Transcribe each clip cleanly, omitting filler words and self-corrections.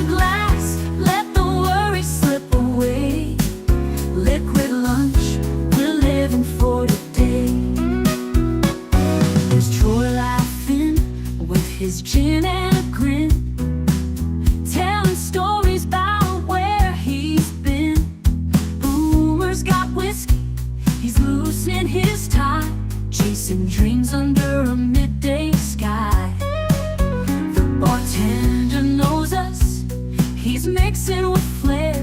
a glass, let the worries slip away. Liquid lunch, we're living for today. There's Troy laughing with his gin and a grin, telling stories about where he's been. Boomer's got whiskey, he's loosening his tie, chasing dreams under a midday sky. The bartender knows us, he's mixing with flair.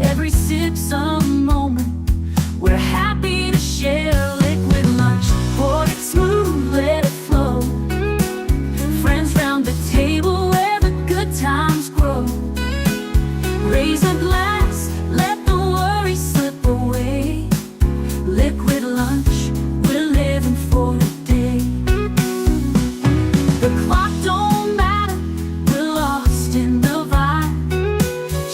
Every sip's a moment we're happy to share. Liquid lunch, pour it smooth, let it flow. Friends round the table where the good times grow. Raise a glass, let the worries slip away. Liquid lunch, we're living for today. The clock don't matter, we're lost in the vibe.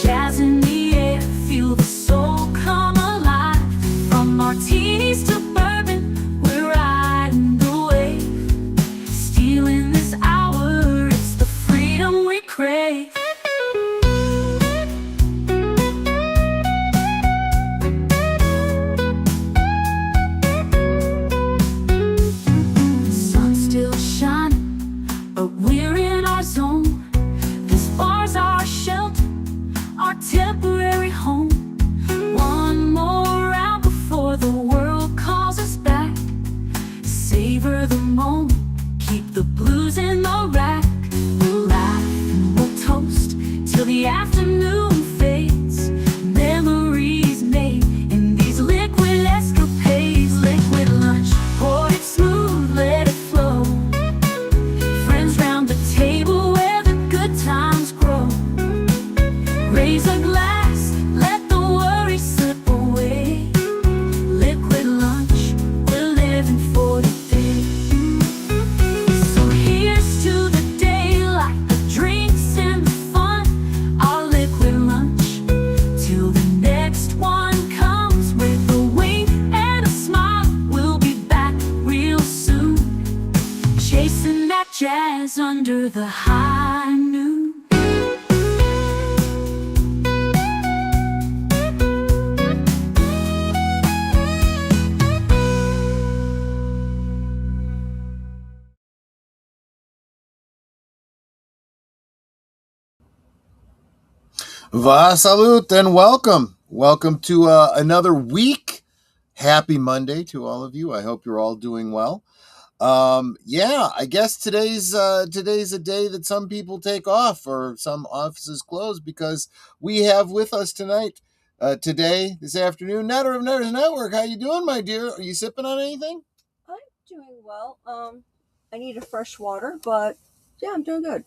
Jazz in the air, feel the soul come alive. From martinis to bourbon, we're riding the wave. Stealing this hour, it's the freedom we crave. The sun's still shining, but we're in our zone. This bar's our shelter, our temporary home. One more round before the world calls us back. Savor the moment, keep the blues in the rack. We'll laugh and we'll toast till the afternoon fades. Memories made in these liquid escapades. Liquid lunch, pour it smooth, let it flow. Friends round the table where the good times grow. Raise a glass, let the worries slip away. Liquid lunch, we're living for today. So here's to the daylight, the drinks and the fun. Our liquid lunch, till the next one comes. With a wink and a smile, we'll be back real soon. Chasing that jazz under the high noon. Va salute and welcome. Welcome to another week. Happy Monday to all of you. I hope you're all doing well. I guess today's a day that some people take off or some offices close because we have with us tonight, this afternoon, Netter of Netters Network. How you doing, my dear? Are you sipping on anything? I'm doing well. I need a fresh water, but yeah, I'm doing good.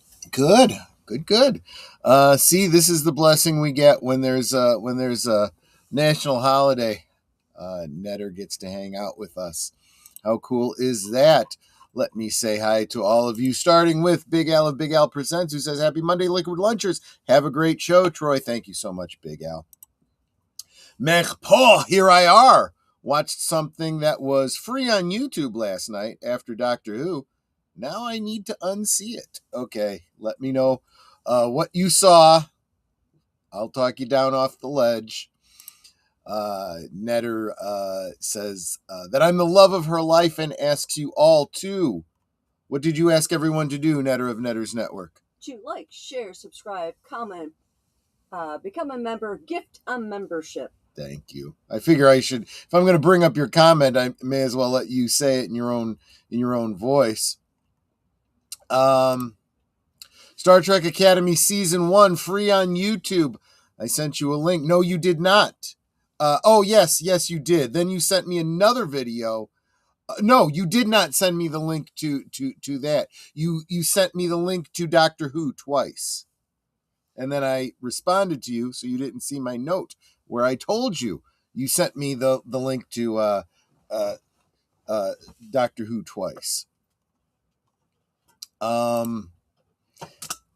Good. See, this is the blessing we get when there's a national holiday. Netter gets to hang out with us. How cool is that? Let me say hi to all of you, starting with Big Al of Big Al Presents, who says, Happy Monday, Liquid Lunchers. Have a great show, Troy. Thank you so much, Big Al. Mech Paul, here I are. Watched something that was free on YouTube last night after Doctor Who. Now I need to unsee it. Okay, let me know what you saw. I'll talk you down off the ledge. Netter says that I'm the love of her life and asks you all to. What did you ask everyone to do, Netter of Netters Network? To like, share, subscribe, comment, become a member, gift a membership. Thank you. I figure I should, if I'm going to bring up your comment, I may as well let you say it in your own voice. Star Trek Academy Season 1, free on YouTube. I sent you a link. No, you did not. Yes, you did. Then you sent me another video. No, you did not send me the link to that. You sent me the link to Doctor Who twice. And then I responded to you, so you didn't see my note where I told you. You sent me the link to Doctor Who twice.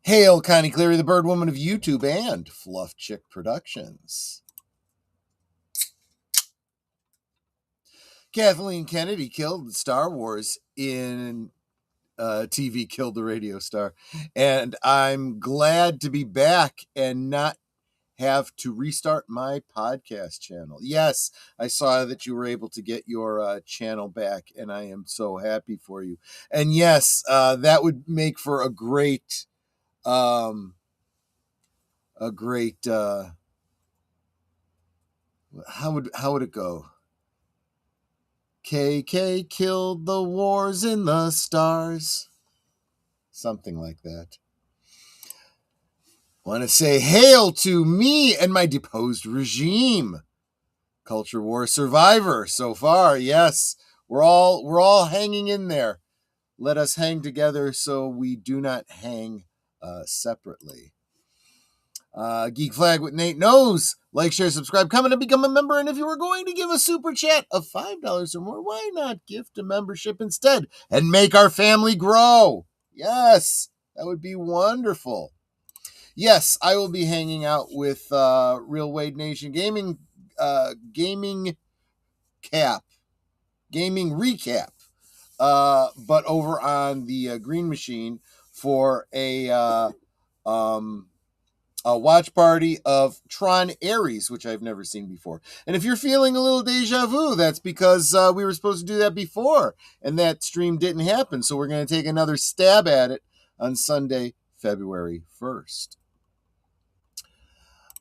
Hail Connie Cleary, the Bird Woman of YouTube and Fluff Chick Productions. Kathleen Kennedy killed Star Wars in TV killed the radio star. And I'm glad to be back and not have to restart my podcast channel. Yes, I saw that you were able to get your channel back, and I am so happy for you. And yes, that would make for a great how would it go? KK killed the wars in the stars. Something like that. Want to say hail to me and my deposed regime. Culture war survivor so far. Yes, we're all hanging in there. Let us hang together so we do not hang separately. Geek Flag with Nate knows. Like, share, subscribe, comment, and become a member. And if you were going to give a super chat of $5 or more, why not gift a membership instead and make our family grow? Yes, that would be wonderful. Yes, I will be hanging out with Real Wade Nation Gaming recap, but over on the Green Machine for a watch party of Tron Ares, which I've never seen before. And if you're feeling a little deja vu, that's because we were supposed to do that before, and that stream didn't happen. So we're going to take another stab at it on Sunday, February 1st.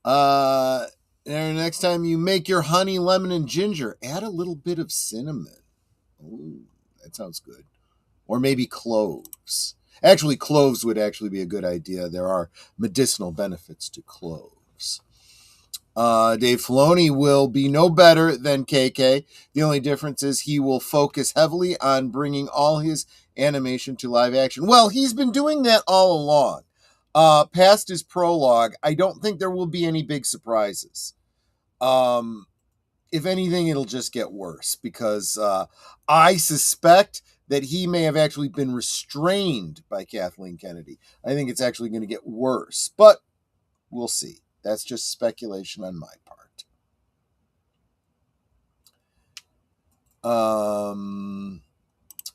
And next time you make your honey, lemon, and ginger, add a little bit of cinnamon. Ooh, that sounds good. Or maybe cloves. Actually, cloves would actually be a good idea. There are medicinal benefits to cloves. Dave Filoni will be no better than KK. The only difference is he will focus heavily on bringing all his animation to live action. Well, he's been doing that all along. Past his prologue, I don't think there will be any big surprises. If anything, it'll just get worse because I suspect that he may have actually been restrained by Kathleen Kennedy. I think it's actually going to get worse, but we'll see. That's just speculation on my part.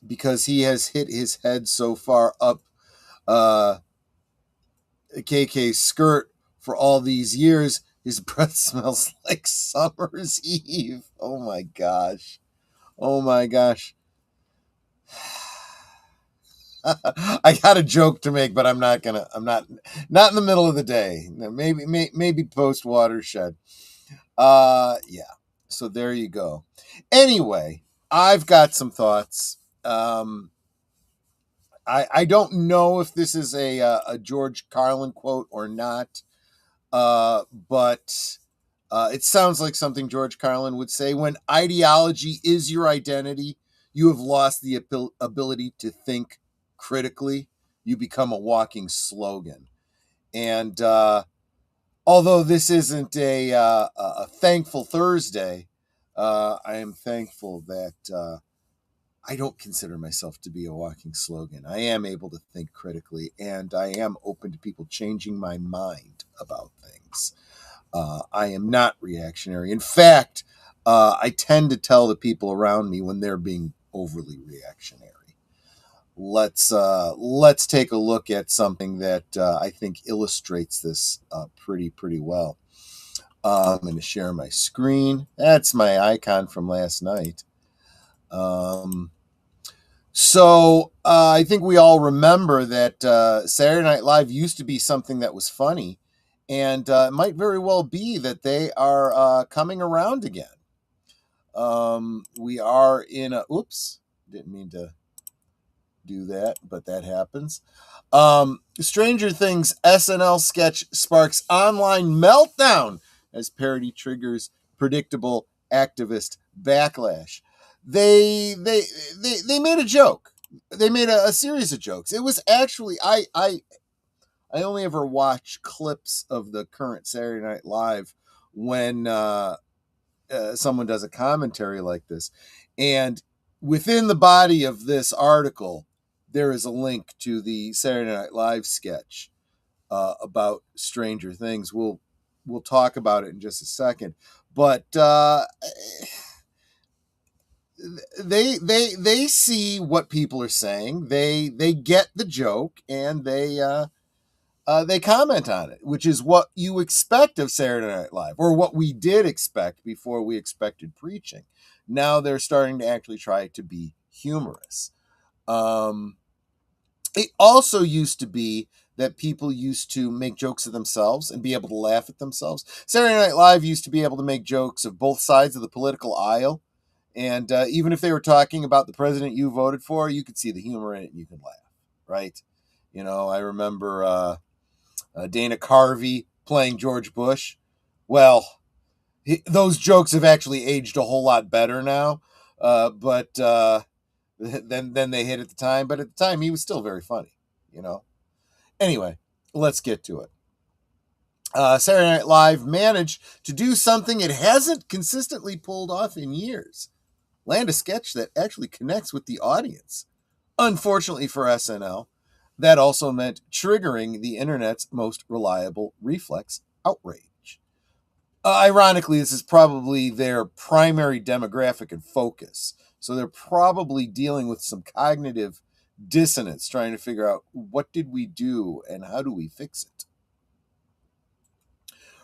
Because he has hit his head so far up KK's skirt for all these years, his breath smells like summer's eve. Oh my gosh. I got a joke to make, but I'm not in the middle of the day. Maybe post watershed. Yeah. So there you go. Anyway, I've got some thoughts. I don't know if this is a George Carlin quote or not, but it sounds like something George Carlin would say. When ideology is your identity, you have lost the ability to think critically. You become a walking slogan. And although this isn't a thankful Thursday, I am thankful that I don't consider myself to be a walking slogan. I am able to think critically, and I am open to people changing my mind about things. I am not reactionary. In fact, I tend to tell the people around me when they're being overly reactionary. Let's take a look at something that I think illustrates this pretty well. I'm going to share my screen. That's my icon from last night. So I think we all remember that Saturday Night Live used to be something that was funny, and it might very well be that they are coming around again. We are in a... Oops, didn't mean to do that, but that happens. Stranger Things SNL sketch sparks online meltdown as parody triggers predictable activist backlash. They made a joke. They made a series of jokes. It was actually I only ever watch clips of the current Saturday Night Live when someone does a commentary like this, and within the body of this article, there is a link to the Saturday Night Live sketch about Stranger Things. We'll talk about it in just a second, but they see what people are saying. They get the joke, and they comment on it, which is what you expect of Saturday Night Live, or what we did expect before we expected preaching. Now they're starting to actually try to be humorous. It also used to be that people used to make jokes of themselves and be able to laugh at themselves. Saturday Night Live used to be able to make jokes of both sides of the political aisle. And even if they were talking about the president you voted for, you could see the humor in it and you could laugh, right? You know, I remember Dana Carvey playing George Bush. Well, those jokes have actually aged a whole lot better now, but than they hit at the time. But at the time, he was still very funny, you know. Anyway, let's get to it. Saturday Night Live managed to do something it hasn't consistently pulled off in years. Land a sketch that actually connects with the audience. Unfortunately for SNL, that also meant triggering the internet's most reliable reflex, outrage. Ironically, this is probably their primary demographic and focus. So they're probably dealing with some cognitive dissonance, trying to figure out what did we do and how do we fix it.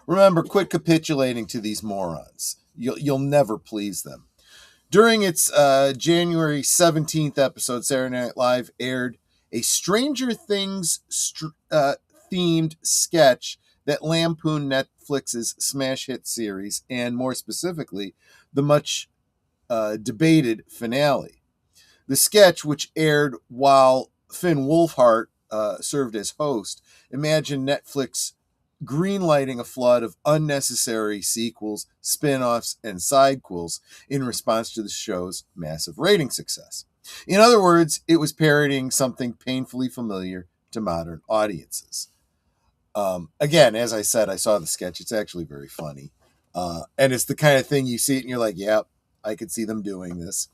Remember, quit capitulating to these morons. You'll never please them. During its January 17th episode, Saturday Night Live aired a Stranger Things themed sketch that lampooned Netflix's smash hit series, and more specifically, the much debated finale. The sketch, which aired while Finn Wolfhard served as host, imagined Netflix greenlighting a flood of unnecessary sequels, spin-offs, and sidequels in response to the show's massive rating success. In other words, it was parodying something painfully familiar to modern audiences. Again, as I said, I saw the sketch. It's actually very funny. And it's the kind of thing you see it and you're like, yep, I could see them doing this.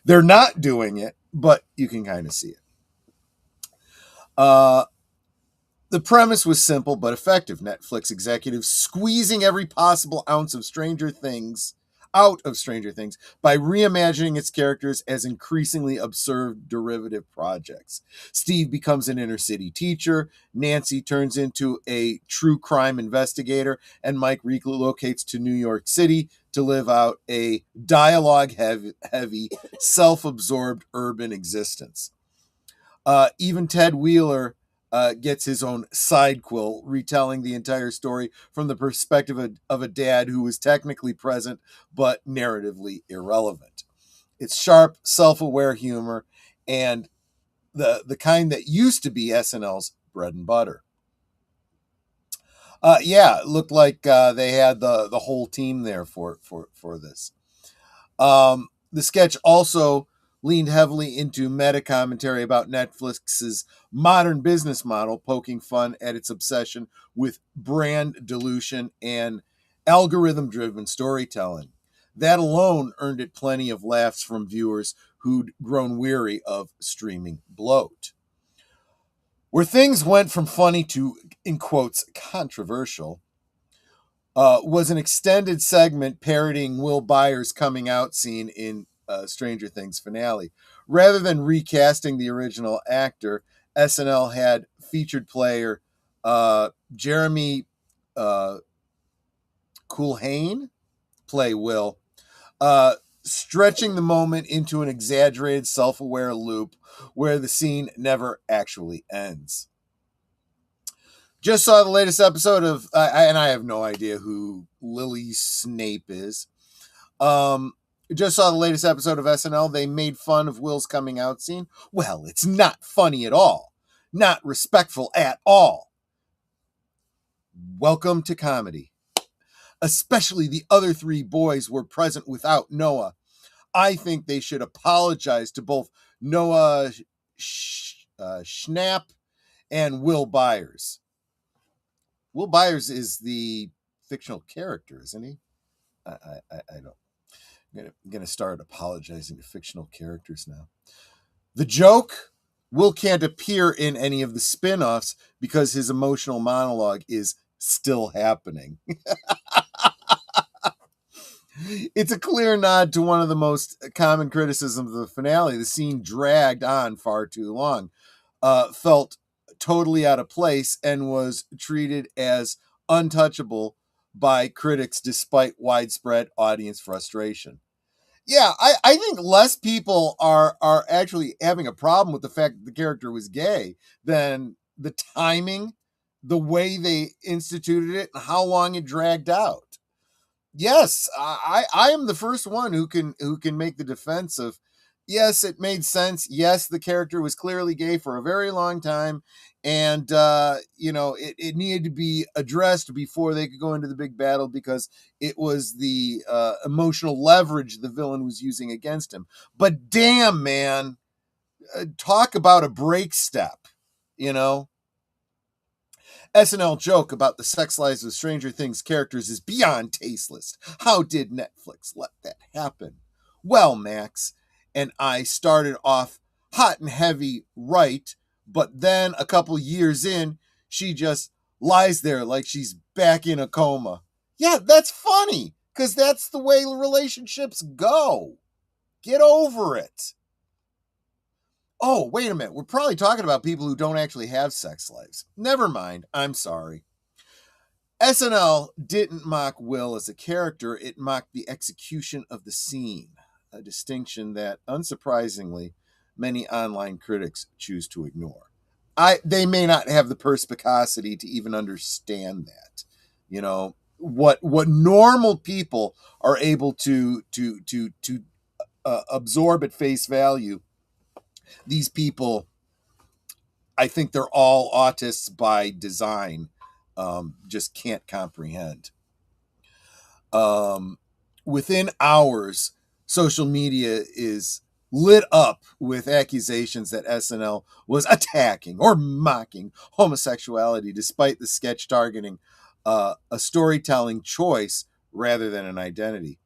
They're not doing it, but you can kind of see it. The premise was simple but effective. Netflix executives squeezing every possible ounce of Stranger Things out of Stranger Things by reimagining its characters as increasingly absurd derivative projects. Steve becomes an inner city teacher, Nancy turns into a true crime investigator, and Mike relocates to New York City to live out a dialogue-heavy, self-absorbed urban existence. Even Ted Wheeler gets his own sidequel, retelling the entire story from the perspective of a dad who was technically present but narratively irrelevant. It's sharp, self-aware humor, and the kind that used to be SNL's bread and butter. It looked like they had the whole team there for this. The sketch also leaned heavily into meta commentary about Netflix's modern business model, poking fun at its obsession with brand dilution and algorithm-driven storytelling. That alone earned it plenty of laughs from viewers who'd grown weary of streaming bloat. Where things went from funny to, in quotes, controversial, was an extended segment parodying Will Byers' coming out scene in Stranger Things finale. Rather than recasting the original actor, SNL had featured player Jeremy Culhane play Will, stretching the moment into an exaggerated self-aware loop where the scene never actually ends. Just saw the latest episode of, and I have no idea who Lily Snape is. Just saw the latest episode of SNL. They made fun of Will's coming out scene. Well, it's not funny at all. Not respectful at all. Welcome to comedy. Especially the other three boys were present without Noah. I think they should apologize to both Noah Schnapp and Will Byers. Will Byers is the fictional character, isn't he? I don't. I'm going to start apologizing to fictional characters now. The joke? Will can't appear in any of the spin-offs because his emotional monologue is still happening. It's a clear nod to one of the most common criticisms of the finale. The scene dragged on far too long, felt totally out of place, and was treated as untouchable by critics despite widespread audience frustration. Yeah, I think less people are actually having a problem with the fact that the character was gay than the timing, the way they instituted it, and how long it dragged out. Yes, I am the first one who can make the defense of, yes, it made sense. Yes, the character was clearly gay for a very long time, and it needed to be addressed before they could go into the big battle, because it was the emotional leverage the villain was using against him. But damn, man, talk about a break step, you know. SNL joke about the sex lives of Stranger Things characters is beyond tasteless. How did Netflix let that happen? Well, Max and I started off hot and heavy, right? But then a couple years in, she just lies there like she's back in a coma. Yeah, that's funny, because that's the way relationships go. Get over it. Oh, wait a minute. We're probably talking about people who don't actually have sex lives. Never mind. I'm sorry. SNL didn't mock Will as a character, it mocked the execution of the scene, a distinction that, unsurprisingly, many online critics choose to ignore. They may not have the perspicacity to even understand that. You know, what normal people are able to absorb at face value, these people, I think they're all autists by design, just can't comprehend. Within hours, social media is lit up with accusations that SNL was attacking or mocking homosexuality, despite the sketch targeting a storytelling choice rather than an identity.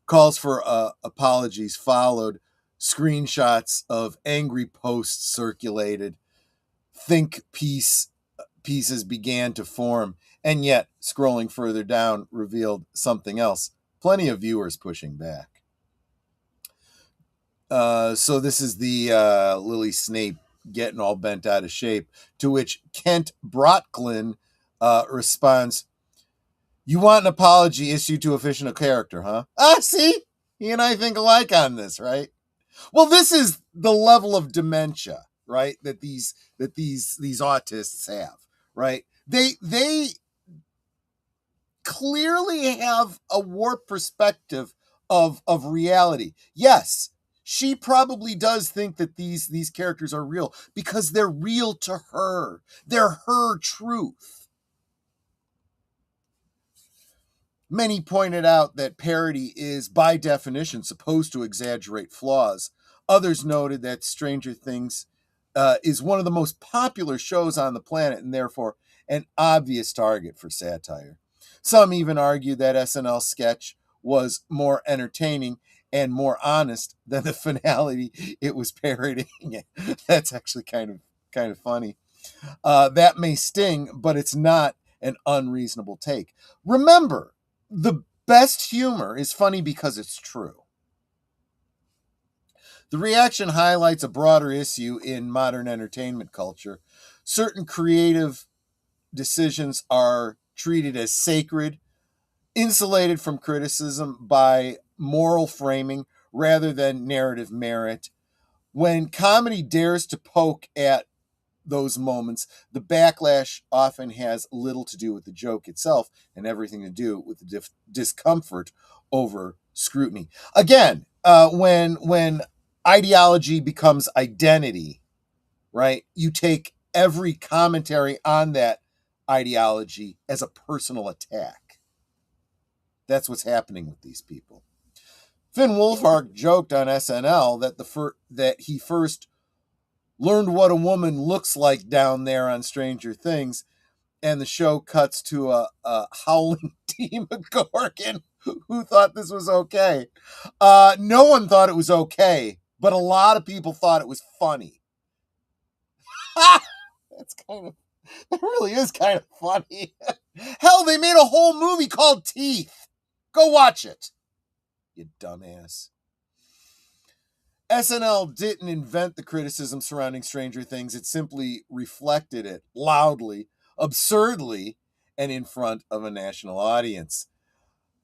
Calls for apologies followed. Screenshots of angry posts circulated. Think pieces began to form, and yet scrolling further down revealed something else. Plenty of viewers pushing back. So this is the Lily Snape getting all bent out of shape, to which Kent Brocklin responds, "You want an apology issued to a fictional character, huh? Ah, see? He and I think alike on this, right?" Well, this is the level of dementia, right? That these autists have, right? They clearly have a warped perspective of reality. Yes, she probably does think that these characters are real because they're real to her. They're her truth. Many pointed out that parody is, by definition, supposed to exaggerate flaws. Others noted that Stranger Things is one of the most popular shows on the planet and therefore an obvious target for satire. Some even argued that SNL sketch was more entertaining and more honest than the finale it was parodying. That's actually kind of funny. That may sting, but it's not an unreasonable take. Remember, the best humor is funny because it's true. The reaction highlights a broader issue in modern entertainment culture. Certain creative decisions are treated as sacred, insulated from criticism by moral framing rather than narrative merit. When comedy dares to poke at those moments, the backlash often has little to do with the joke itself and everything to do with the discomfort over scrutiny. Again, when ideology becomes identity, right? You take every commentary on that ideology as a personal attack. That's what's happening with these people. Finn Wolfhard joked on SNL that he first learned what a woman looks like down there on Stranger Things, and the show cuts to a howling Demogorgon who thought this was okay. No one thought it was okay, but a lot of people thought it was funny. That really is kind of funny. Hell, they made a whole movie called Teeth. Go watch it. you dumbass. SNL didn't invent the criticism surrounding Stranger Things. It simply reflected it loudly, absurdly, and in front of a national audience.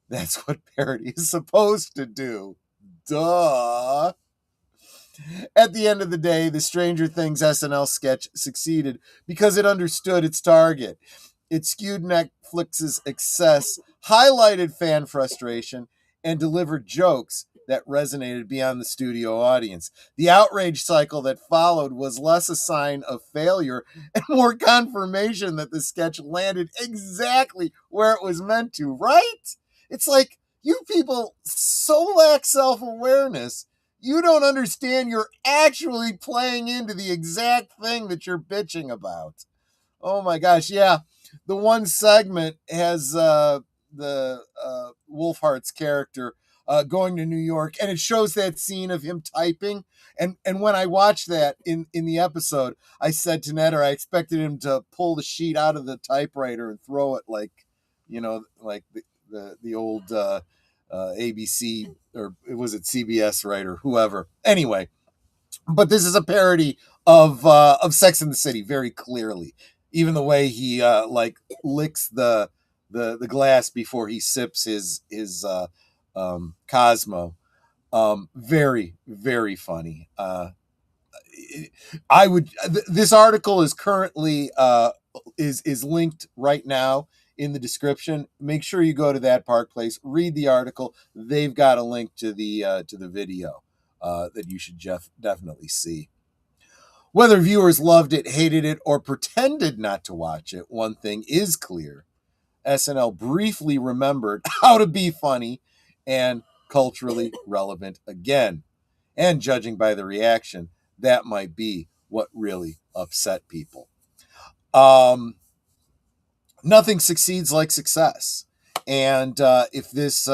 That's what parody is supposed to do. Duh. At the end of the day, the Stranger Things SNL sketch succeeded because it understood its target. It skewed Netflix's excess, highlighted fan frustration, and delivered jokes that resonated beyond the studio audience. The outrage cycle that followed was less a sign of failure and more confirmation that the sketch landed exactly where it was meant to, right? It's like, you people so lack self-awareness, you don't understand you're actually playing into the exact thing that you're bitching about. Oh my gosh, yeah. The one segment has the Wolfhart's character going to New York, and it shows that scene of him typing. And when I watched that in the episode, I said to Netter, I expected him to pull the sheet out of the typewriter and throw it like the old ABC, or was it CBS writer, whoever. Anyway, but this is a parody of Sex and the City, very clearly. Even the way he licks the glass before he sips his Cosmo, very, very funny. This article is currently is linked right now in the description. Make sure you go to that Park Place, read the article. They've got a link to the video that you should definitely see. Whether viewers loved it, hated it, or pretended not to watch it, one thing is clear. SNL briefly remembered how to be funny and culturally relevant again. And judging by the reaction, that might be what really upset people. Nothing succeeds like success. And if this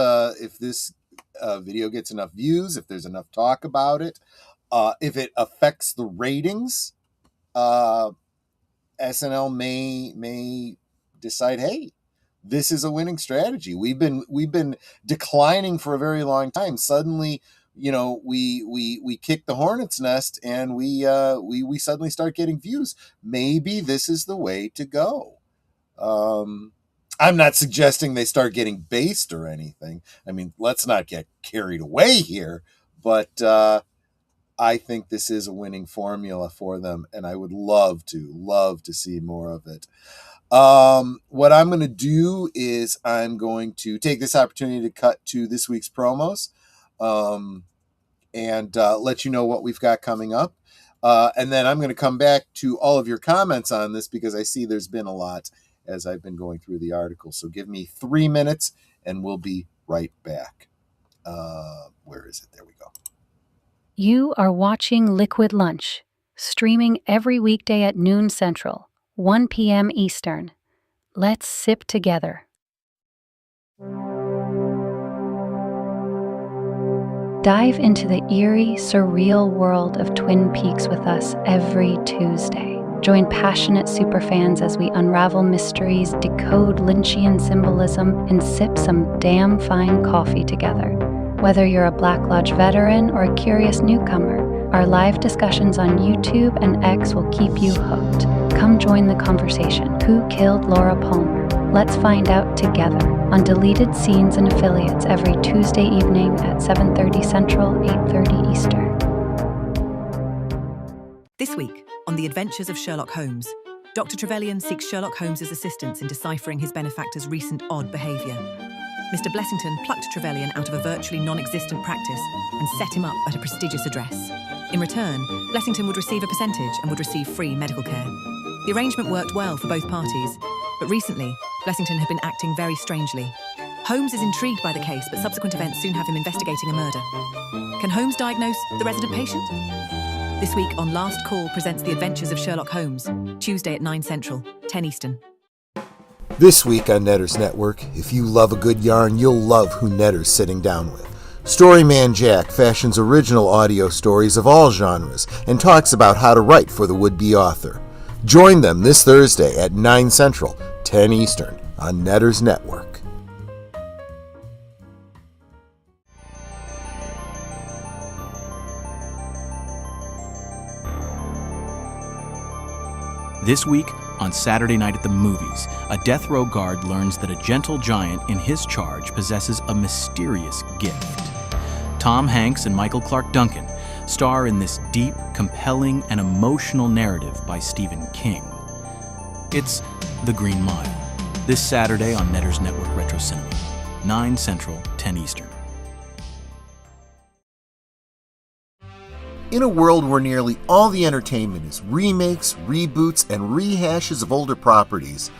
video gets enough views, if there's enough talk about it, if it affects the ratings, SNL may decide, hey, this is a winning strategy. We've been declining for a very long time. Suddenly, we kick the hornet's nest, and we suddenly start getting views. Maybe this is the way to go. I'm not suggesting they start getting based or anything. I mean, let's not get carried away here, but I think this is a winning formula for them, and I would love to see more of it. What I'm going to do is I'm going to take this opportunity to cut to this week's promos, and let you know what we've got coming up. And then I'm going to come back to all of your comments on this, because I see there's been a lot as I've been going through the article. So give me 3 minutes and we'll be right back. Where is it? There we go. You are watching Liquid Lunch, streaming every weekday at noon Central, 1 p.m. Eastern. Let's sip together. Dive into the eerie, surreal world of Twin Peaks with us every Tuesday. Join passionate superfans as we unravel mysteries, decode Lynchian symbolism, and sip some damn fine coffee together. Whether you're a Black Lodge veteran or a curious newcomer, our live discussions on YouTube and X will keep you hooked. Come join the conversation. Who killed Laura Palmer? Let's find out together on Deleted Scenes and Affiliates every Tuesday evening at 7:30 Central, 8:30 Eastern. This week, on The Adventures of Sherlock Holmes, Dr. Trevelyan seeks Sherlock Holmes' assistance in deciphering his benefactor's recent odd behaviour. Mr. Blessington plucked Trevelyan out of a virtually non-existent practice and set him up at a prestigious address. In return, Blessington would receive a percentage and would receive free medical care. The arrangement worked well for both parties, but recently, Blessington had been acting very strangely. Holmes is intrigued by the case, but subsequent events soon have him investigating a murder. Can Holmes diagnose the resident patient? This week on Last Call presents The Adventures of Sherlock Holmes, Tuesday at 9 Central, 10 Eastern. This week on Netter's Network, if you love a good yarn, you'll love who Netter's sitting down with. Storyman Jack fashions original audio stories of all genres and talks about how to write for the would-be author. Join them this Thursday at 9 Central, 10 Eastern on Netter's Network. This week, on Saturday Night at the Movies, a death row guard learns that a gentle giant in his charge possesses a mysterious gift. Tom Hanks and Michael Clark Duncan star in this deep, compelling, and emotional narrative by Stephen King. It's The Green Mile, this Saturday on Netter's Network Retro Cinema, 9 Central, 10 Eastern. In a world where nearly all the entertainment is remakes, reboots, and rehashes of older properties,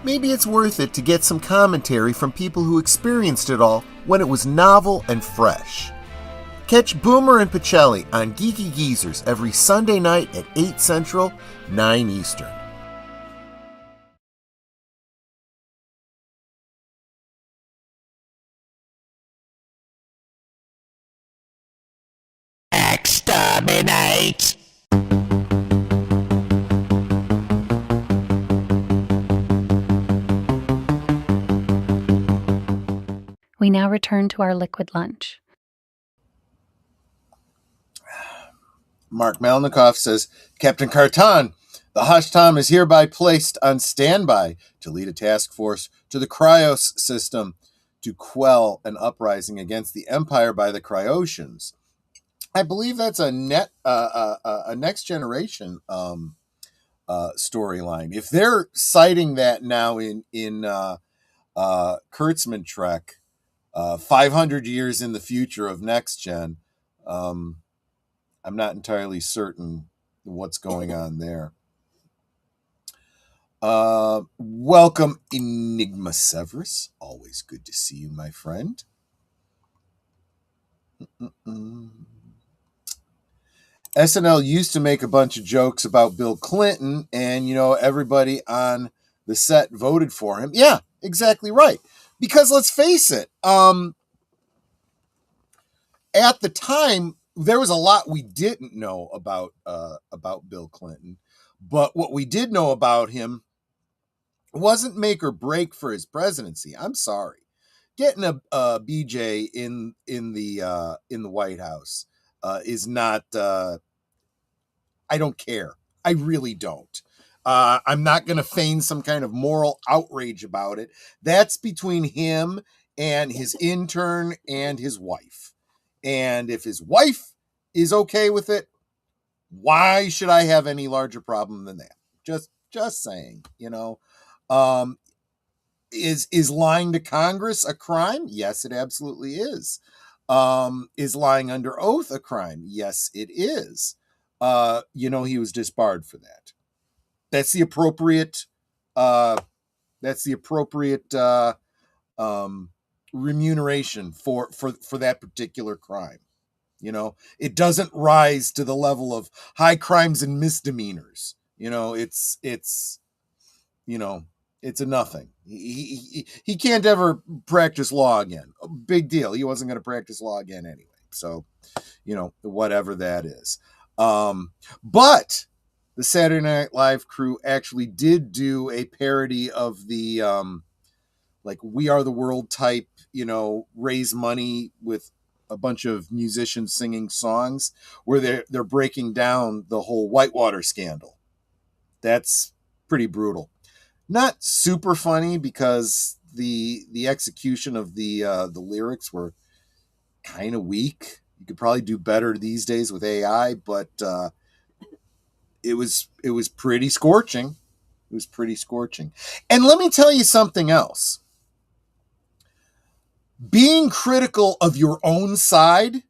maybe it's worth it to get some commentary from people who experienced it all when it was novel and fresh. Catch Boomer and Pacelli on Geeky Geezers every Sunday night at 8 Central, 9 Eastern. Exterminate! We now return to our liquid lunch. Mark Melnikoff says, Captain Carton, the Hush Tom is hereby placed on standby to lead a task force to the Cryos system to quell an uprising against the Empire by the Cryotians. I believe that's a next generation storyline. If they're citing that now in Kurtzman Trek, 500 years in the future of next gen, I'm not entirely certain what's going on there. Welcome, Enigma Severus. Always good to see you, my friend. SNL used to make a bunch of jokes about Bill Clinton, and, everybody on the set voted for him. Yeah, exactly right. Because let's face it, at the time, there was a lot we didn't know about Bill Clinton. But what we did know about him wasn't make or break for his presidency. I'm sorry. Getting a BJ in the White House is not. I don't care. I really don't. I'm not going to feign some kind of moral outrage about it. That's between him and his intern and his wife. And if his wife is okay with it, why should I have any larger problem than that? Just saying, Is lying to Congress a crime? Yes, it absolutely is. Is lying under oath a crime? Yes, it is. He was disbarred for that. That's the appropriate remuneration for that particular crime. It doesn't rise to the level of high crimes and misdemeanors. It's a nothing. He can't ever practice law again. Big deal. He wasn't going to practice law again anyway. So, whatever that is. But the Saturday Night Live crew actually did do a parody of the We Are the World type, raise money with a bunch of musicians singing songs where they're breaking down the whole Whitewater scandal. That's pretty brutal. Not super funny because the execution of the lyrics were kind of weak. You could probably do better these days with AI, but it was pretty scorching. It was pretty scorching. And let me tell you something else. Being critical of your own side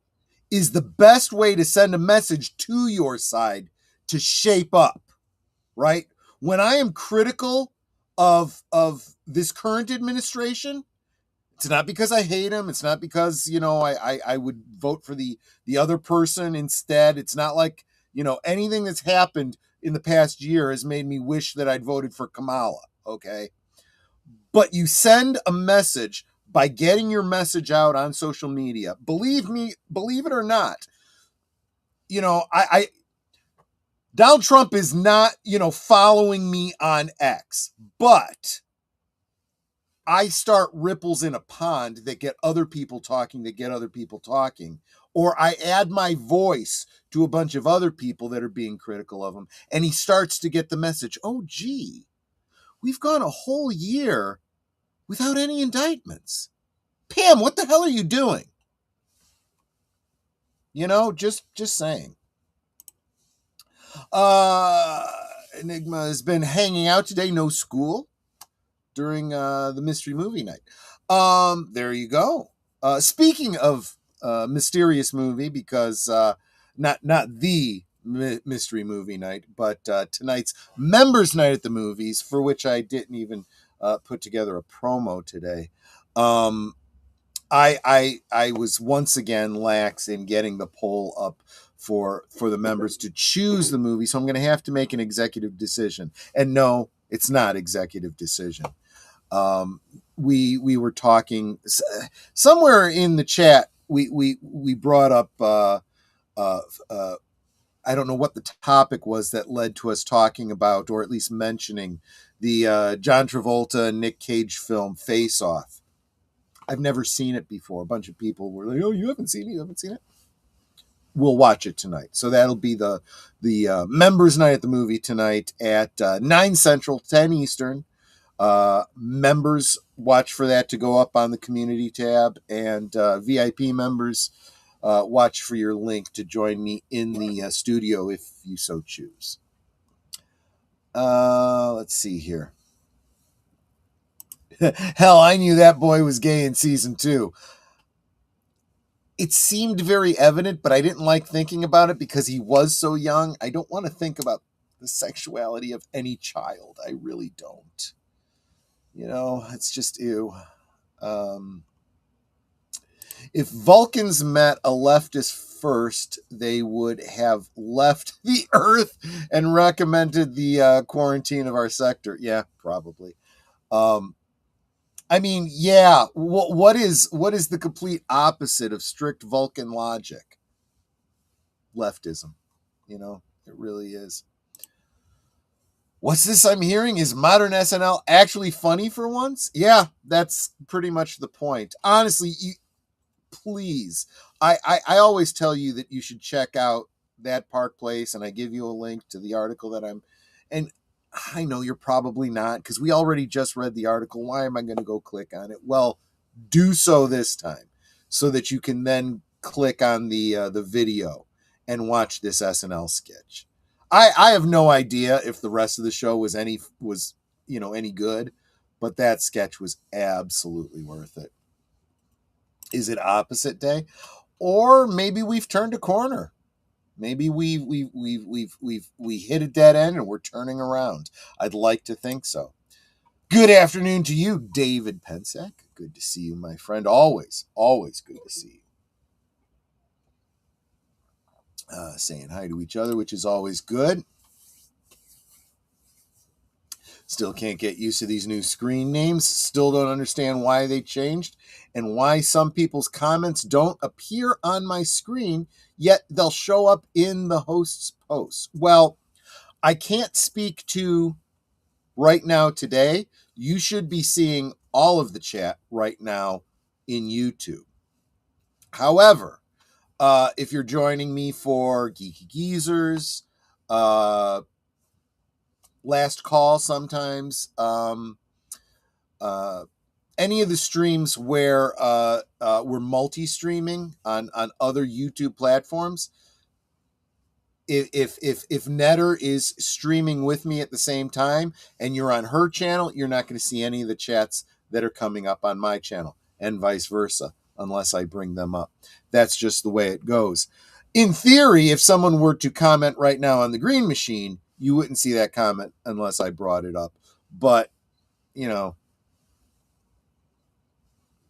is the best way to send a message to your side to shape up, right? When I am critical of this current administration, it's not because I hate him. It's not because, I would vote for the other person instead. It's not like, anything that's happened in the past year has made me wish that I'd voted for Kamala, okay? But you send a message by getting your message out on social media. Believe it or not, Donald Trump is not, following me on X, but I start ripples in a pond that get other people talking, or I add my voice to a bunch of other people that are being critical of him, and he starts to get the message, oh, gee, we've gone a whole year without any indictments. Pam, what the hell are you doing? You know, just saying. Enigma has been hanging out today, no school, during the mystery movie night. There you go. Speaking of mysterious movie, because not the mystery movie night, but tonight's members night at the movies, for which I didn't even put together a promo today. I was once again lax in getting the poll up for the members to choose the movie, so I'm going to have to make an executive decision. And no, it's not executive decision. We were talking somewhere in the chat. We brought up I don't know what the topic was that led to us talking about, or at least mentioning, the John Travolta and Nick Cage film Face Off. I've never seen it before. A bunch of people were like, "Oh, you haven't seen it? You haven't seen it?" We'll watch it tonight. So that'll be the members' night at the movie tonight at 9 Central, 10 Eastern. Members, watch for that to go up on the community tab, and VIP members, watch for your link to join me in the studio if you so choose. Let's see here. Hell, I knew that boy was gay in season 2. It seemed very evident, but I didn't like thinking about it because he was so young. I don't want to think about the sexuality of any child. I really don't. You know, it's just ew. If Vulcans met a leftist first, they would have left the Earth and recommended the quarantine of our sector. Yeah, probably. I mean, yeah. What is the complete opposite of strict Vulcan logic? Leftism. You know, it really is. What's this I'm hearing? Is modern SNL actually funny for once? Yeah, that's pretty much the point. Honestly, please. I always tell you that you should check out That Park Place, and I give you a link to the article that and I know you're probably not, because we already just read the article. Why am I going to go click on it? Well, do so this time so that you can then click on the video and watch this SNL sketch. I have no idea if the rest of the show was any good, but that sketch was absolutely worth it. Is it opposite day? Or maybe we've turned a corner. Maybe we hit a dead end and we're turning around. I'd like to think so. Good afternoon to you, David Pensack. Good to see you, my friend. Always good to see you. Saying hi to each other, which is always good. Still can't get used to these new screen names. Still don't understand why they changed and why some people's comments don't appear on my screen, yet they'll show up in the host's posts. Well, I can't speak to right now today. You should be seeing all of the chat right now in YouTube. However, if you're joining me for Geeky Geezers, Last Call sometimes, any of the streams where we're multi-streaming on other YouTube platforms, if Netter is streaming with me at the same time and you're on her channel, you're not going to see any of the chats that are coming up on my channel, and vice versa, unless I bring them up. That's just the way it goes. In theory, if someone were to comment right now on the Green Machine, you wouldn't see that comment unless I brought it up. But, you know,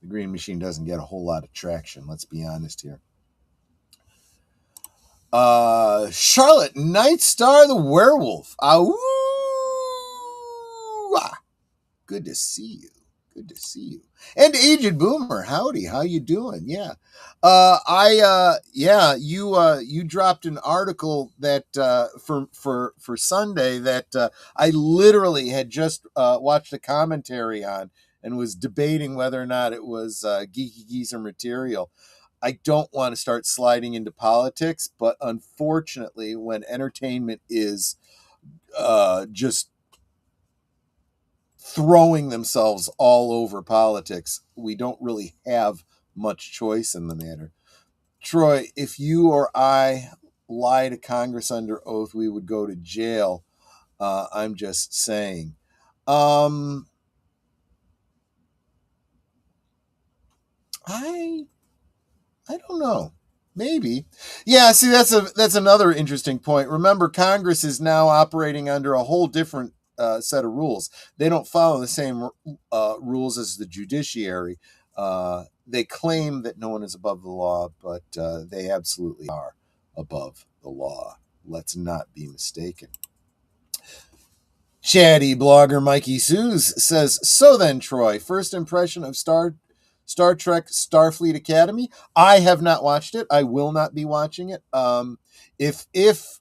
the Green Machine doesn't get a whole lot of traction. Let's be honest here. Charlotte Nightstar the Werewolf. Good to see you. Good to see you. And Aged Boomer, howdy. How you doing? Yeah. You dropped an article that for Sunday that I literally had just watched a commentary on and was debating whether or not it was Geeky Geezer material. I don't want to start sliding into politics, but unfortunately, when entertainment is just throwing themselves all over politics, we don't really have much choice in the matter. Troy, if you or I lie to Congress under oath, we would go to jail. I'm just saying. I don't know. Maybe. Yeah, see, that's another interesting point. Remember, Congress is now operating under a whole different set of rules. They don't follow the same rules as the judiciary. They claim that no one is above the law, but they absolutely are above the law. Let's not be mistaken. Chatty blogger Mikey Suze says, so then, Troy, first impression of Star Trek Starfleet Academy. I have not watched it. I will not be watching it. If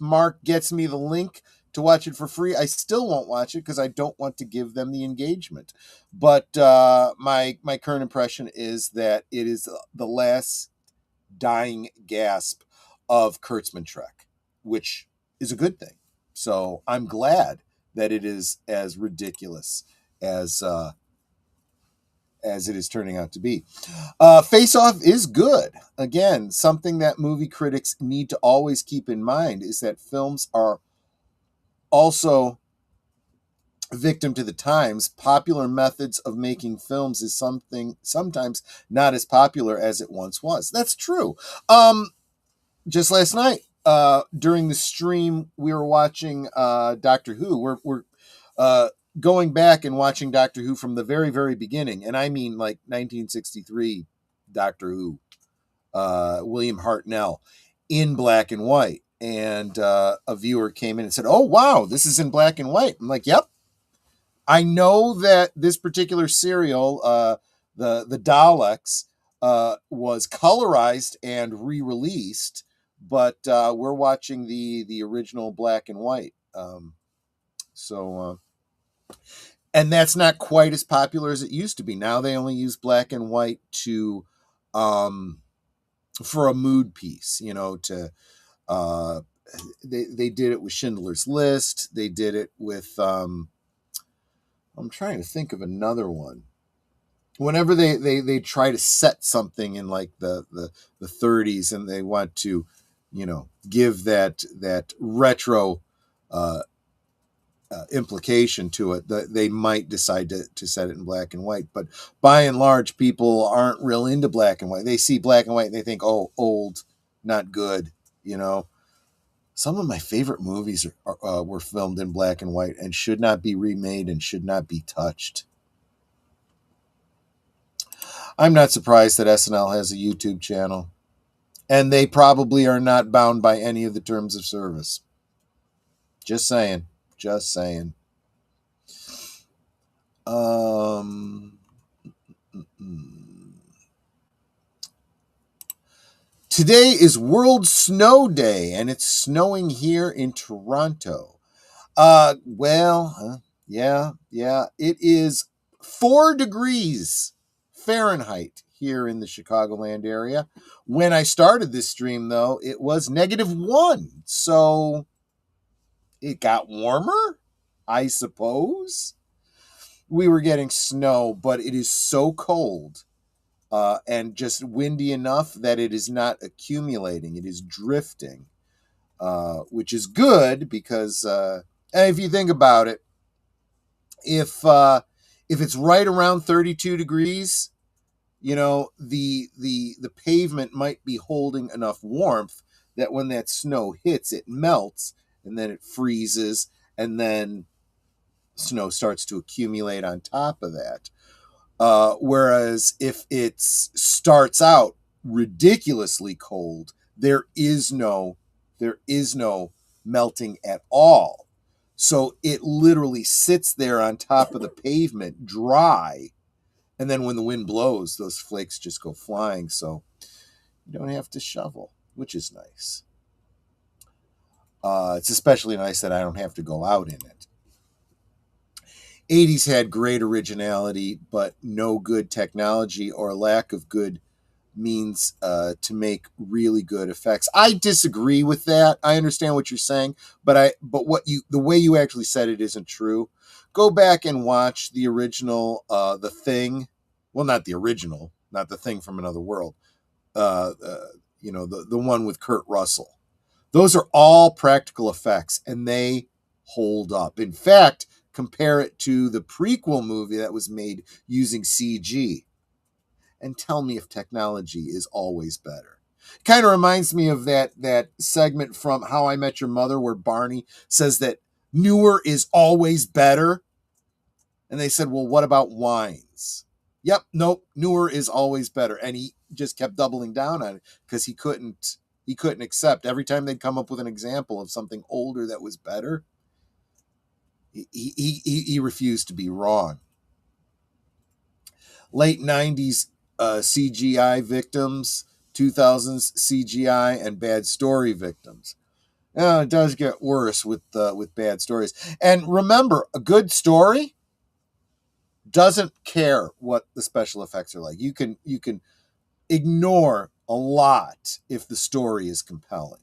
Mark gets me the link to watch it for free, I still won't watch it because I don't want to give them the engagement. But my current impression is that it is the last dying gasp of Kurtzman Trek, which is a good thing. So I'm glad that it is as ridiculous as it is turning out to be. Face Off is good. Again, something that movie critics need to always keep in mind is that films are also victim to the times. Popular methods of making films is something sometimes not as popular as it once was. That's true. Just last night, during the stream, we were watching Doctor Who. We're going back and watching Doctor Who from the very, very beginning. And I mean like 1963 Doctor Who, William Hartnell in black and white. And a viewer came in and said, oh, wow, this is in black and white. I'm like, yep. I know that this particular serial, the Daleks, was colorized and re-released, but we're watching the original black and white. And that's not quite as popular as it used to be. Now they only use black and white to for a mood piece, to they did it with Schindler's List. They did it with I'm trying to think of another one. Whenever they try to set something in like the 30s and they want to, give that retro implication to it, that they might decide to set it in black and white. But by and large, people aren't real into black and white. They see black and white and they think, oh, old, not good, Some of my favorite movies were filmed in black and white and should not be remade and should not be touched. I'm not surprised that SNL has a YouTube channel, and they probably are not bound by any of the terms of service. Just saying. Today is World Snow Day, and it's snowing here in Toronto. Yeah. It is 4 degrees Fahrenheit here in the Chicagoland area. When I started this stream, though, it was -1. So it got warmer, I suppose. We were getting snow, but it is so cold and just windy enough that it is not accumulating. It is drifting, which is good because if you think about it, if it's right around 32 degrees, the pavement might be holding enough warmth that when that snow hits, it melts and then it freezes and then snow starts to accumulate on top of that. Whereas if it starts out ridiculously cold, there is no melting at all. So it literally sits there on top of the pavement dry. And then when the wind blows, those flakes just go flying. So you don't have to shovel, which is nice. It's especially nice that I don't have to go out in it. 80s had great originality, but no good technology or lack of good means to make really good effects. I disagree with that. I understand what you're saying, but the way you actually said it isn't true. Go back and watch the original The Thing. Well, not the original, not The Thing from Another World. The one with Kurt Russell. Those are all practical effects, and they hold up. In fact, compare it to the prequel movie that was made using CG, and tell me if technology is always better. Kind of reminds me of that segment from How I Met Your Mother where Barney says that newer is always better. And they said, well, what about wines? Yep, nope, newer is always better. And he just kept doubling down on it because he couldn't accept. Every time they'd come up with an example of something older that was better, he refused to be wrong. Late 90s CGI victims, 2000s CGI and bad story victims. It does get worse with bad stories. And remember, a good story doesn't care what the special effects are like. You can ignore a lot if the story is compelling.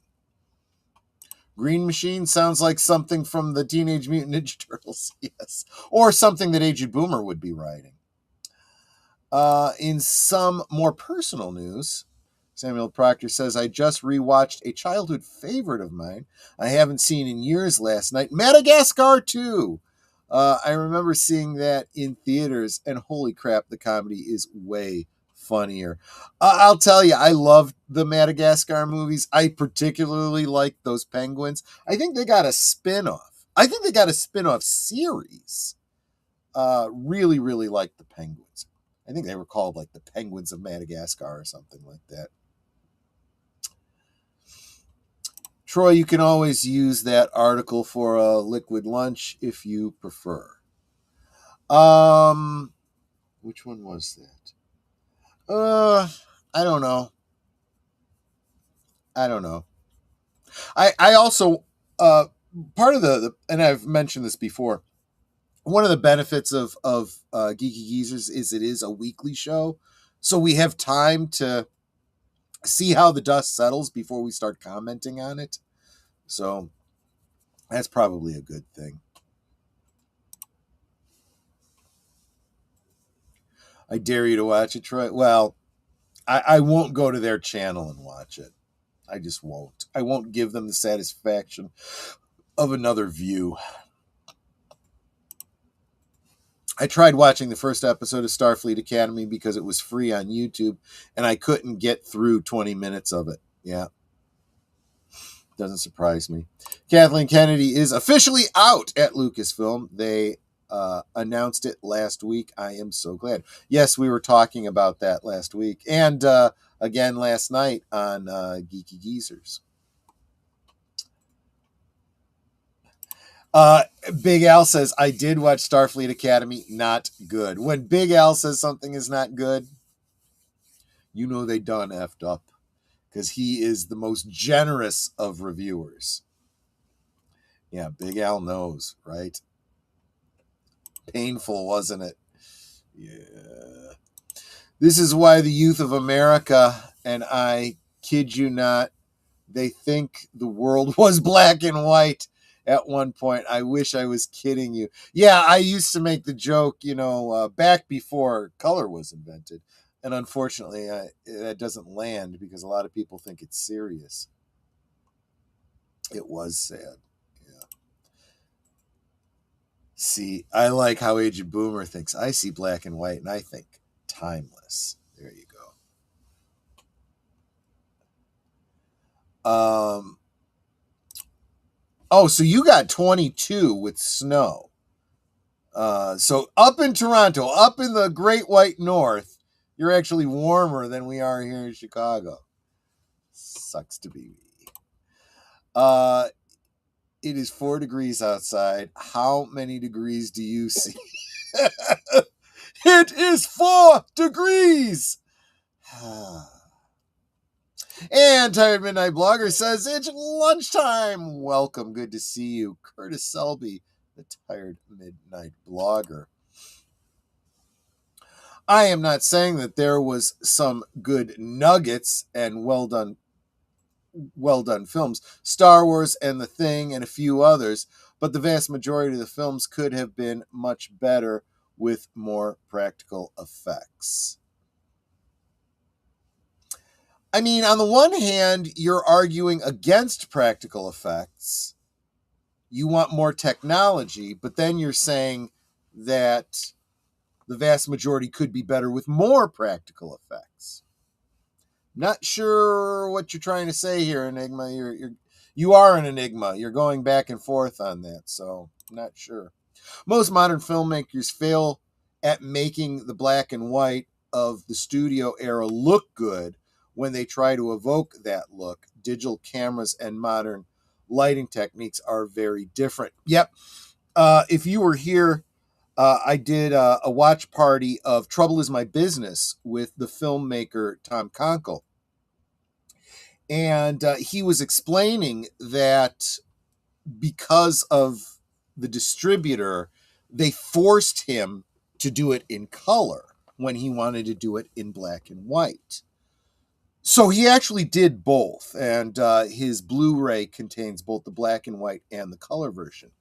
Green Machine sounds like something from the Teenage Mutant Ninja Turtles, yes, or something that Aged Boomer would be writing. In some more personal news, Samuel Proctor says, I just rewatched a childhood favorite of mine I haven't seen in years last night, Madagascar 2. I remember seeing that in theaters, and holy crap, the comedy is way funnier. I'll tell you, I love the Madagascar movies. I particularly like those penguins. I think they got a spin-off. I think they got a spin-off series. Really, really like the penguins. I think they were called like the Penguins of Madagascar or something like that. Troy, you can always use that article for a liquid lunch if you prefer. Which one was that? I don't know. I also, part of and I've mentioned this before, one of the benefits of Geeky Geezers is it is a weekly show. So we have time to see how the dust settles before we start commenting on it. So that's probably a good thing. I dare you to watch it, Troy. Well, I won't go to their channel and watch it. I just won't. I won't give them the satisfaction of another view. I tried watching the first episode of Starfleet Academy because it was free on YouTube, and I couldn't get through 20 minutes of it. Yeah. Doesn't surprise me. Kathleen Kennedy is officially out at Lucasfilm. They announced it last week. I am so glad. Yes, we were talking about that last week. And again last night on Geeky Geezers. Big Al says, I did watch Starfleet Academy. Not good. When Big Al says something is not good, you know they done effed up. Because he is the most generous of reviewers. Yeah, Big Al knows, right? Painful, wasn't it? Yeah. This is why the youth of America, and I kid you not, they think the world was black and white at one point. I wish I was kidding you. Yeah, I used to make the joke, back before color was invented. And unfortunately, that doesn't land because a lot of people think it's serious. It was sad. Yeah. See, I like how Aged Boomer thinks. I see black and white, and I think timeless. There you go. So you got 22 with snow. So up in Toronto, up in the Great White North, you're actually warmer than we are here in Chicago. Sucks to be me. It is 4 degrees outside. How many degrees do you see? It is 4 degrees. And Tired Midnight Blogger says, it's lunchtime. Welcome. Good to see you. Curtis Selby, the Tired Midnight Blogger. I am not saying that there was some good nuggets and well done films, Star Wars and The Thing and a few others, but the vast majority of the films could have been much better with more practical effects. I mean, on the one hand, you're arguing against practical effects. You want more technology, but then you're saying that the vast majority could be better with more practical effects. Not sure what you're trying to say here, Enigma. You are an enigma. You're going back and forth on that, so I'm not sure. Most modern filmmakers fail at making the black and white of the studio era look good when they try to evoke that look. Digital cameras and modern lighting techniques are very different. Yep. If you were here, I did a watch party of Trouble Is My Business with the filmmaker Tom Conkle. And he was explaining that because of the distributor, they forced him to do it in color when he wanted to do it in black and white. So he actually did both, and his Blu-ray contains both the black and white and the color version.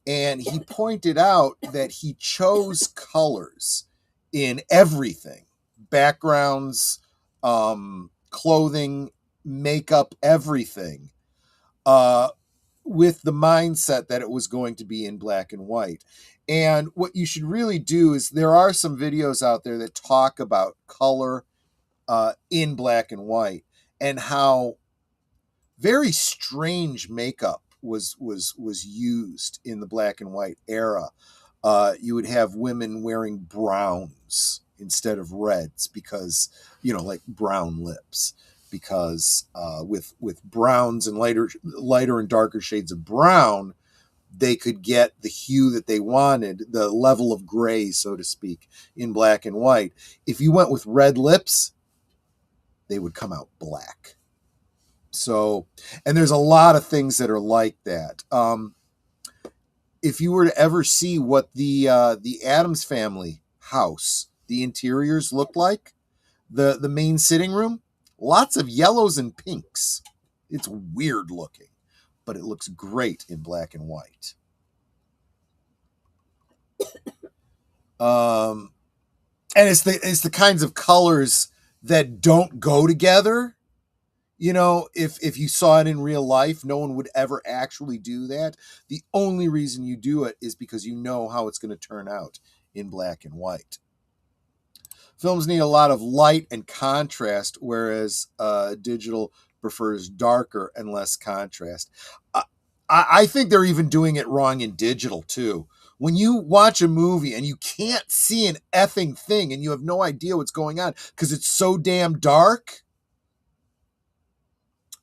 And he pointed out that he chose colors in everything, backgrounds, clothing, makeup, everything, with the mindset that it was going to be in black and white. And what you should really do is, there are some videos out there that talk about color in black and white, and how very strange makeup was used in the black and white era. You would have women wearing browns instead of reds because, like brown lips, because with browns and lighter and darker shades of brown, they could get the hue that they wanted, the level of gray, so to speak, in black and white. If you went with red lips, they would come out black. So, and there's a lot of things that are like that. If you were to ever see what the Addams Family house, the interiors looked like, the main sitting room, lots of yellows and pinks. It's weird looking, but it looks great in black and white. And it's the kinds of colors that don't go together. If you saw it in real life, no one would ever actually do that. The only reason you do it is because you know how it's going to turn out in black and white. Films need a lot of light and contrast, whereas digital prefers darker and less contrast. I think they're even doing it wrong in digital, too. When you watch a movie and you can't see an effing thing and you have no idea what's going on because it's so damn dark,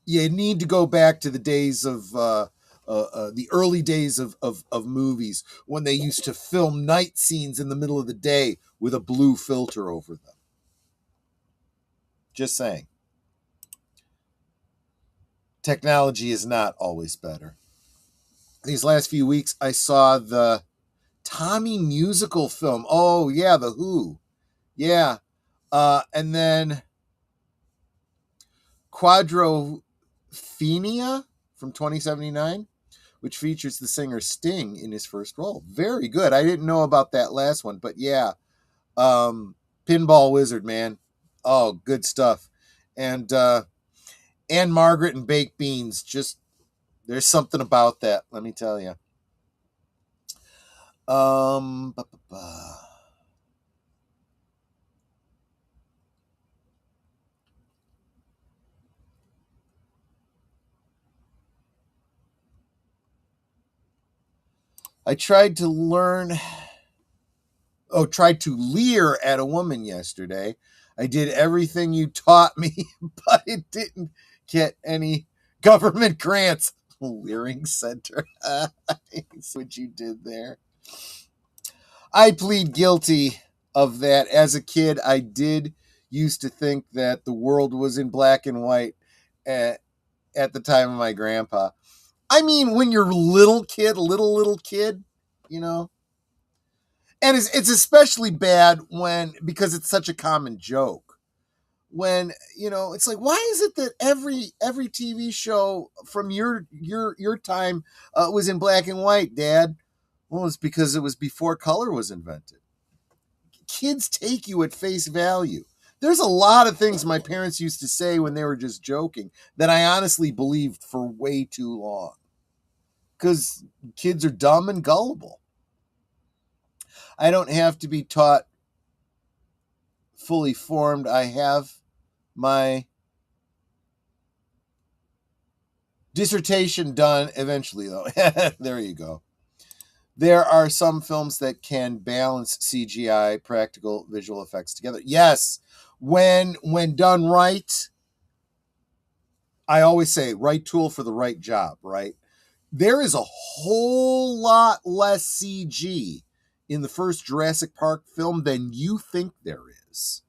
you need to go back to the days of the early days of movies, when they used to film night scenes in the middle of the day with a blue filter over them. Just saying. Technology is not always better. These last few weeks, I saw the Tommy musical film. Oh, yeah, The Who. Yeah. And then Quadrophenia from 2079, which features the singer Sting in his first role. Very good. I didn't know about that last one, but yeah. Pinball Wizard, man. Oh, good stuff. And Anne Margaret and baked beans, just, there's something about that, let me tell you. I tried to leer at a woman yesterday. I did everything you taught me, but it didn't get any government grants. Leering center. That's what you did there. I plead guilty of that. As a kid, I did used to think that the world was in black and white at the time of my grandpa. I mean, when you're little kid, And it's especially bad because it's such a common joke. When, it's like, why is it that every TV show from your time was in black and white, Dad? Well, it's because it was before color was invented. Kids take you at face value. There's a lot of things my parents used to say when they were just joking that I honestly believed for way too long. Because kids are dumb and gullible. I don't have to be taught fully formed. I have my dissertation done eventually, though. There you go. There are some films that can balance CGI, practical visual effects together. Yes, when done right, I always say right tool for the right job, right? There is a whole lot less CG in the first Jurassic Park film than you think there is.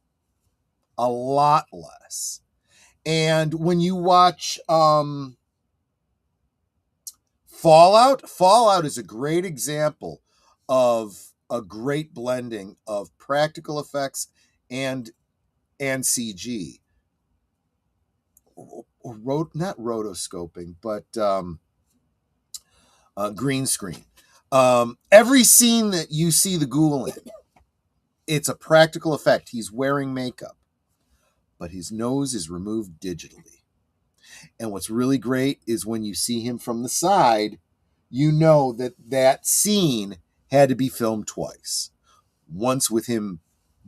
A lot less. And when you watch Fallout is a great example of a great blending of practical effects and CG. Not rotoscoping, but green screen. Every scene that you see the ghoul in, it's a practical effect. He's wearing makeup, but his nose is removed digitally. And what's really great is when you see him from the side, you know that scene had to be filmed twice. Once with him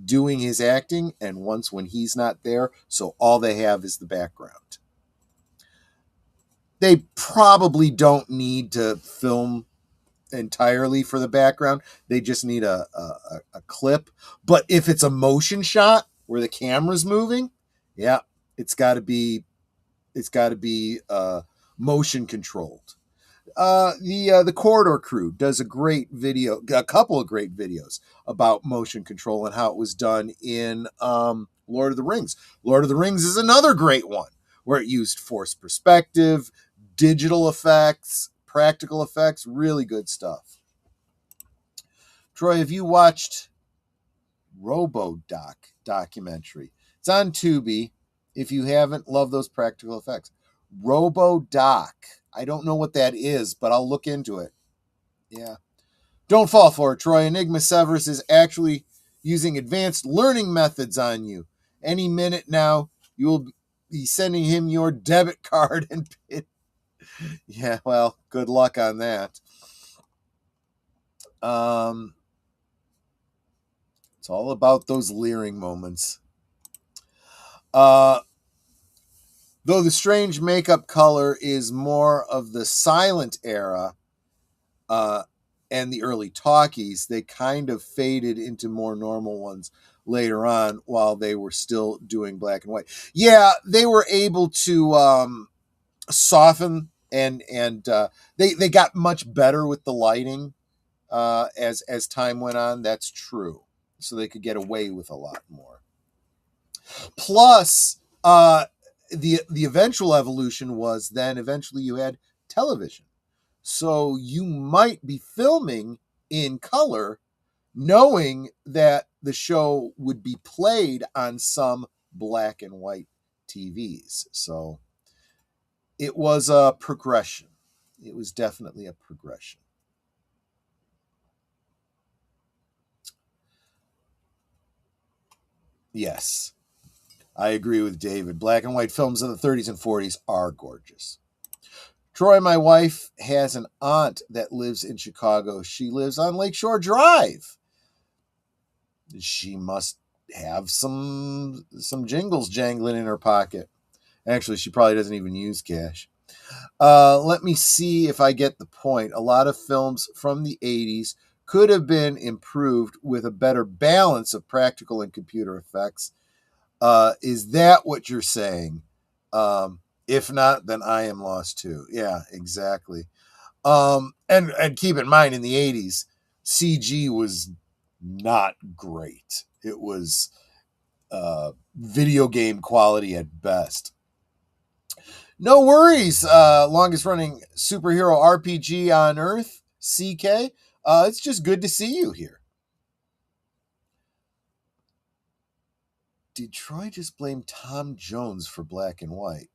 doing his acting and once when he's not there, so all they have is the background. They probably don't need to film entirely for the background. They just need a clip. But if it's a motion shot where the camera's moving, yeah, it's got to be motion controlled. The Corridor Crew does a couple of great videos about motion control and how it was done in Lord of the Rings. Lord of the Rings is another great one where it used forced perspective, digital effects, practical effects, really good stuff. Troy, have you watched documentary? It's on Tubi. If you haven't, love those practical effects. Robodoc. I don't know what that is, but I'll look into it. Yeah. Don't fall for it, Troy. Enigma Severus is actually using advanced learning methods on you. Any minute now, you will be sending him your debit card and PIN. Yeah, well, good luck on that. It's all about those leering moments. Though the strange makeup color is more of the silent era and the early talkies, they kind of faded into more normal ones later on while they were still doing black and white. Yeah, they were able to soften and they got much better with the lighting as time went on. That's true. So they could get away with a lot more. Plus, the eventual evolution was then eventually you had television. So you might be filming in color knowing that the show would be played on some black and white TVs. So it was a progression. It was definitely a progression. Yes, I agree with David. Black and white films of the 30s and 40s are gorgeous. Troy, my wife, has an aunt that lives in Chicago. She lives on Lakeshore Drive. She must have some jingles jangling in her pocket. Actually, she probably doesn't even use cash. Let me see if I get the point. A lot of films from the 80s could have been improved with a better balance of practical and computer effects. Is that what you're saying? If not, then I am lost too. Yeah, exactly. And keep in mind, in the 80s, CG was not great. It was video game quality at best. No worries. Longest running superhero RPG on Earth, CK. It's just good to see you here. Did Troy just blame Tom Jones for Black and White?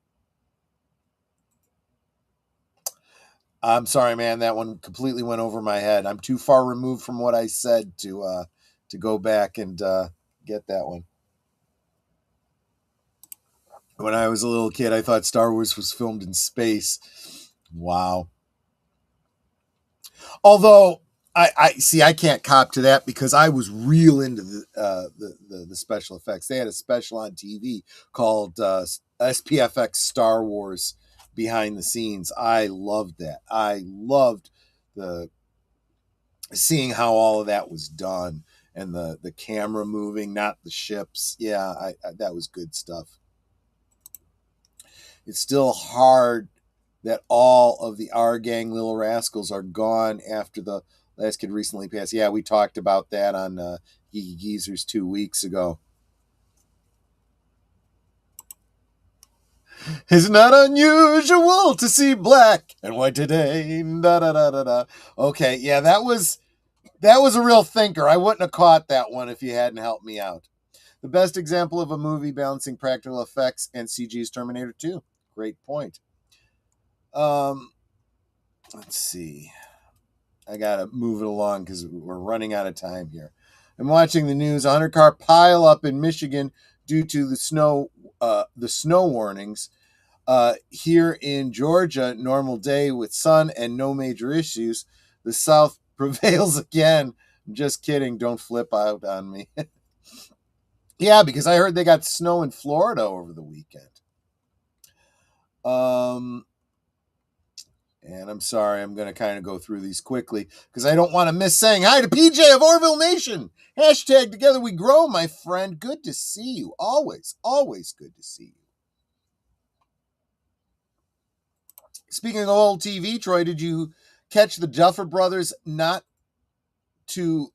I'm sorry, man. That one completely went over my head. I'm too far removed from what I said to go back and get that one. When I was a little kid, I thought Star Wars was filmed in space. Wow. Although I see, I can't cop to that because I was real into the special effects. They had a special on TV called SPFX Star Wars Behind the Scenes. I loved that. I loved seeing how all of that was done and the camera moving, not the ships. Yeah, I that was good stuff. It's still hard that all of the Our Gang Little Rascals are gone after the last kid recently passed. Yeah, we talked about that on Geeky Geezers 2 weeks ago. It's not unusual to see black and white today. Da, da, da, da, da. Okay, yeah, that was a real thinker. I wouldn't have caught that one if you hadn't helped me out. The best example of a movie balancing practical effects and CG is Terminator 2. Great point. Let's see. I gotta move it along because we're running out of time here. I'm watching the news. 100-car pileup in Michigan due to the snow warnings. Here in Georgia, normal day with sun and no major issues. The South prevails again. I'm just kidding. Don't flip out on me. Yeah, because I heard they got snow in Florida over the weekend. And I'm sorry, I'm going to kind of go through these quickly because I don't want to miss saying hi to PJ of Orville Nation. Hashtag Together We Grow, my friend. Good to see you. Always, always good to see you. Speaking of old TV, Troy, did you catch the Duffer Brothers not to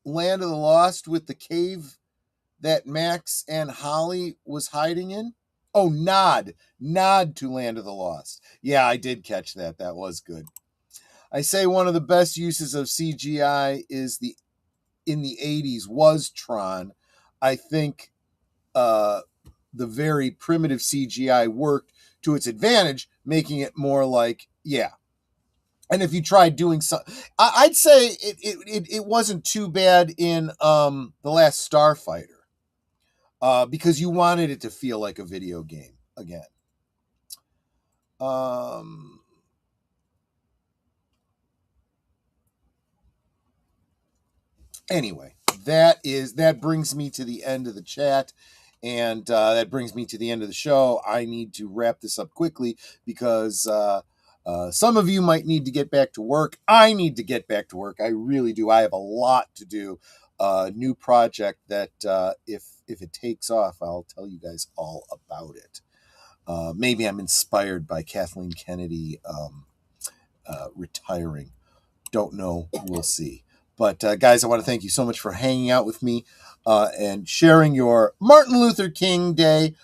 Land of the Lost with the cave that Max and Holly was hiding in? Oh, nod to Land of the Lost. Yeah, I did catch that. That was good. I say one of the best uses of CGI in the 80s was Tron. I think the very primitive CGI worked to its advantage, making it more like, yeah. And if you tried doing something, I'd say it wasn't too bad in The Last Starfighter. Because you wanted it to feel like a video game again. Anyway, that brings me to the end of the chat, and that brings me to the end of the show. I need to wrap this up quickly because some of you might need to get back to work. I need to get back to work. I really do. I have a lot to do. New project that if it takes off, I'll tell you guys all about it. Maybe I'm inspired by Kathleen Kennedy retiring. Don't know. We'll see. But guys, I want to thank you so much for hanging out with me and sharing your Martin Luther King Day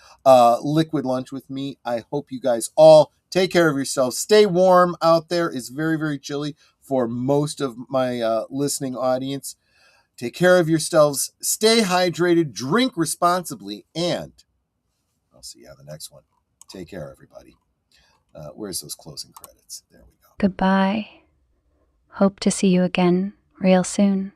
liquid lunch with me. I hope you guys all take care of yourselves. Stay warm out there. It's very, very chilly for most of my listening audience. Take care of yourselves, stay hydrated, drink responsibly, and I'll see you on the next one. Take care, everybody. Where's those closing credits? There we go. Goodbye. Hope to see you again real soon.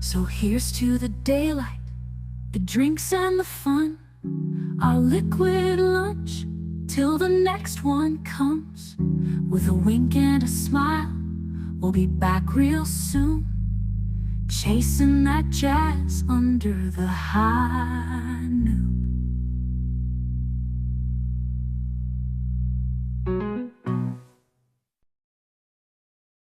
So here's to the daylight, the drinks and the fun, our liquid lunch, till the next one comes. With a wink and a smile, we'll be back real soon, chasing that jazz under the high noon.